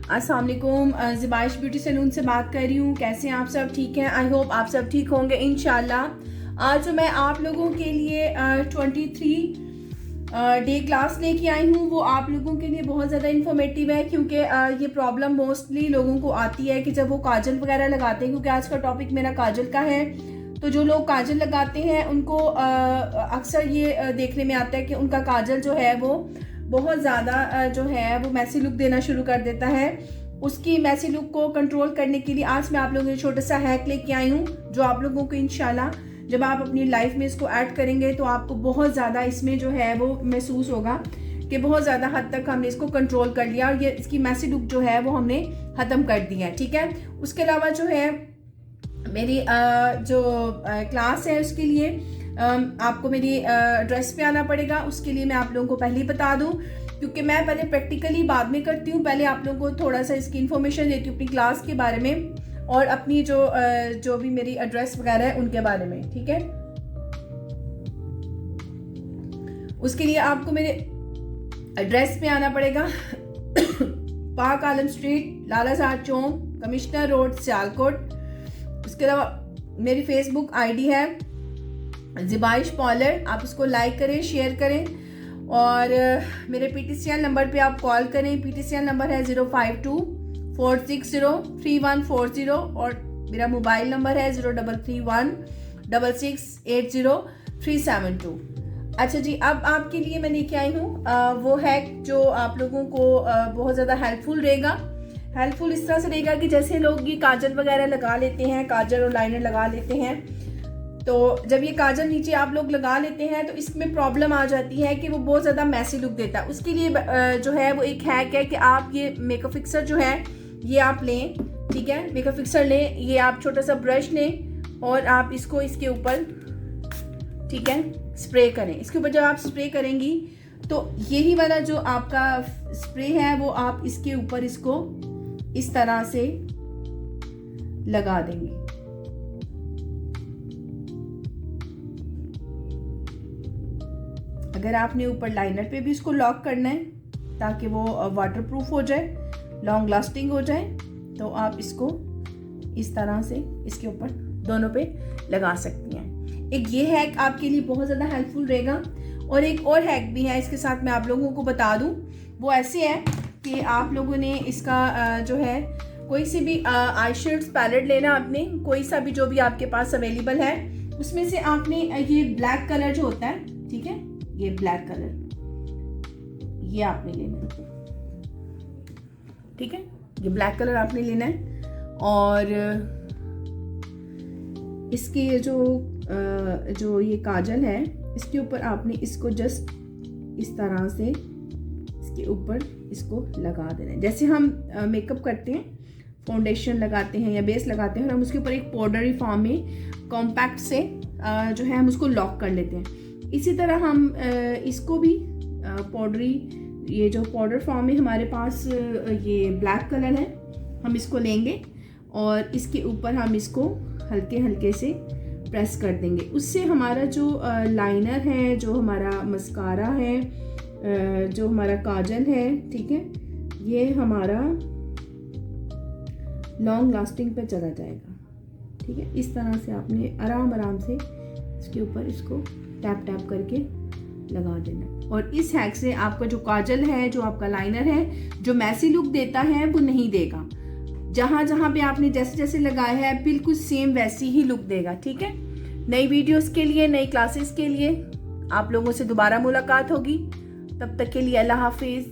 अस्सलाम वालेकुम, ज़िबाइश beauty salon से बात कर रही हूँ। कैसे हैं आप सब? ठीक हैं? आई होप आप सब ठीक होंगे इंशाल्लाह। आज जो मैं आप लोगों के लिए 23 डे क्लास लेके आई हूँ, वो आप लोगों के लिए बहुत ज़्यादा इन्फॉर्मेटिव है, क्योंकि ये प्रॉब्लम मोस्टली लोगों को आती है कि जब वो काजल वगैरह लगाते हैं, क्योंकि आज का टॉपिक मेरा काजल का है। तो जो लोग काजल लगाते हैं उनको अक्सर ये देखने में आता है कि उनका काजल जो है वो बहुत ज़्यादा जो है वो मैसी लुक देना शुरू कर देता है। उसकी मैसी लुक को कंट्रोल करने के लिए आज मैं आप लोगों के छोटा सा हैक लेके आई हूँ, जो आप लोगों को इंशाल्लाह जब आप अपनी लाइफ में इसको ऐड करेंगे तो आपको बहुत ज़्यादा इसमें जो है वो महसूस होगा कि बहुत ज़्यादा हद तक हमने इसको कंट्रोल कर लिया और ये इसकी मैसी लुक जो है वो हमने ख़त्म कर दी है। ठीक है, उसके अलावा जो है मेरी जो क्लास है उसके लिए आपको मेरी एड्रेस पे आना पड़ेगा। उसके लिए मैं आप लोगों को पहले ही बता दूं, क्योंकि मैं पहले प्रैक्टिकली बाद में करती हूँ। पहले आप लोगों को थोड़ा सा इसकी इन्फॉर्मेशन देती हूँ अपनी क्लास के बारे में और अपनी जो भी मेरी एड्रेस वगैरह है उनके बारे में। ठीक है, उसके लिए आपको मेरे एड्रेस पे आना पड़ेगा। पाक आलम स्ट्रीट, लालासाद चौक, कमिश्नर रोड, सियालकोट। उसके अलावा मेरी फेसबुक आईडी है ज़िबाइश पार्लर, आप उसको लाइक करें, शेयर करें और मेरे PTCL नंबर पे आप कॉल करें। PTCL नंबर है 05246034140 और मेरा मोबाइल नंबर है 03316680 अच्छा जी, अब आपके लिए मैं लेके आई हूँ वो हैक जो आप लोगों को बहुत ज़्यादा हेल्पफुल रहेगा। हेल्पफुल इस तरह से रहेगा कि जैसे लोग ये काजल वगैरह लगा लेते हैं, काजल और लाइनर लगा लेते हैं, तो जब ये काजल नीचे आप लोग लगा लेते हैं तो इसमें प्रॉब्लम आ जाती है कि वो बहुत ज़्यादा मैसी लुक देता है। उसके लिए जो है वो एक हैक है कि आप ये मेकअप फिक्सर जो है ये आप लें। ठीक है, मेकअप फिक्सर लें, ये आप छोटा सा ब्रश लें और आप इसको इसके ऊपर, ठीक है, स्प्रे करें। इसके ऊपर जब आप स्प्रे करेंगी तो यही वाला जो आपका स्प्रे है वो आप इसके ऊपर इसको इस तरह से लगा देंगे। अगर आपने ऊपर लाइनर पे भी इसको लॉक करना है ताकि वो वाटर प्रूफ हो जाए, लॉन्ग लास्टिंग हो जाए, तो आप इसको इस तरह से इसके ऊपर दोनों पे लगा सकती हैं। एक ये हैक आपके लिए बहुत ज़्यादा हेल्पफुल रहेगा और एक और हैक भी है इसके साथ मैं आप लोगों को बता दूं। वो ऐसे है कि आप लोगों ने इसका जो है कोई सी भी आई शेड्स पैलेट लेना, आपने कोई सा भी जो भी आपके पास अवेलेबल है उसमें से आपने ये ब्लैक कलर जो होता है, ठीक है, ये ब्लैक कलर ये आपने लेना है। ठीक है, ये ब्लैक कलर आपने लेना है और इसके जो ये काजल है इसके ऊपर आपने इसको जस्ट इस तरह से इसके ऊपर इसको लगा देना है। जैसे हम मेकअप करते हैं, फाउंडेशन लगाते हैं या बेस लगाते हैं और हम उसके ऊपर एक पाउडरी फॉर्म में कॉम्पैक्ट से जो है हम उसको लॉक कर लेते हैं। इसी तरह हम इसको भी पाउडरी, ये जो पाउडर फॉर्म में हमारे पास ये ब्लैक कलर है, हम इसको लेंगे और इसके ऊपर हम इसको हल्के हल्के से प्रेस कर देंगे। उससे हमारा जो लाइनर है, जो हमारा मस्कारा है, जो हमारा काजल है, ठीक है, ये हमारा लॉन्ग लास्टिंग पे चला जाएगा। ठीक है, इस तरह से आपने आराम आराम से इसके ऊपर इसको टैप टैप करके लगा देना और इस हैक से आपका जो काजल है, जो आपका लाइनर है, जो मैसी लुक देता है वो नहीं देगा। जहाँ जहाँ पे आपने जैसे जैसे लगाया है बिल्कुल सेम वैसी ही लुक देगा। ठीक है, नई वीडियोस के लिए, नई क्लासेस के लिए आप लोगों से दोबारा मुलाकात होगी। तब तक के लिए अल्लाह हाफिज़।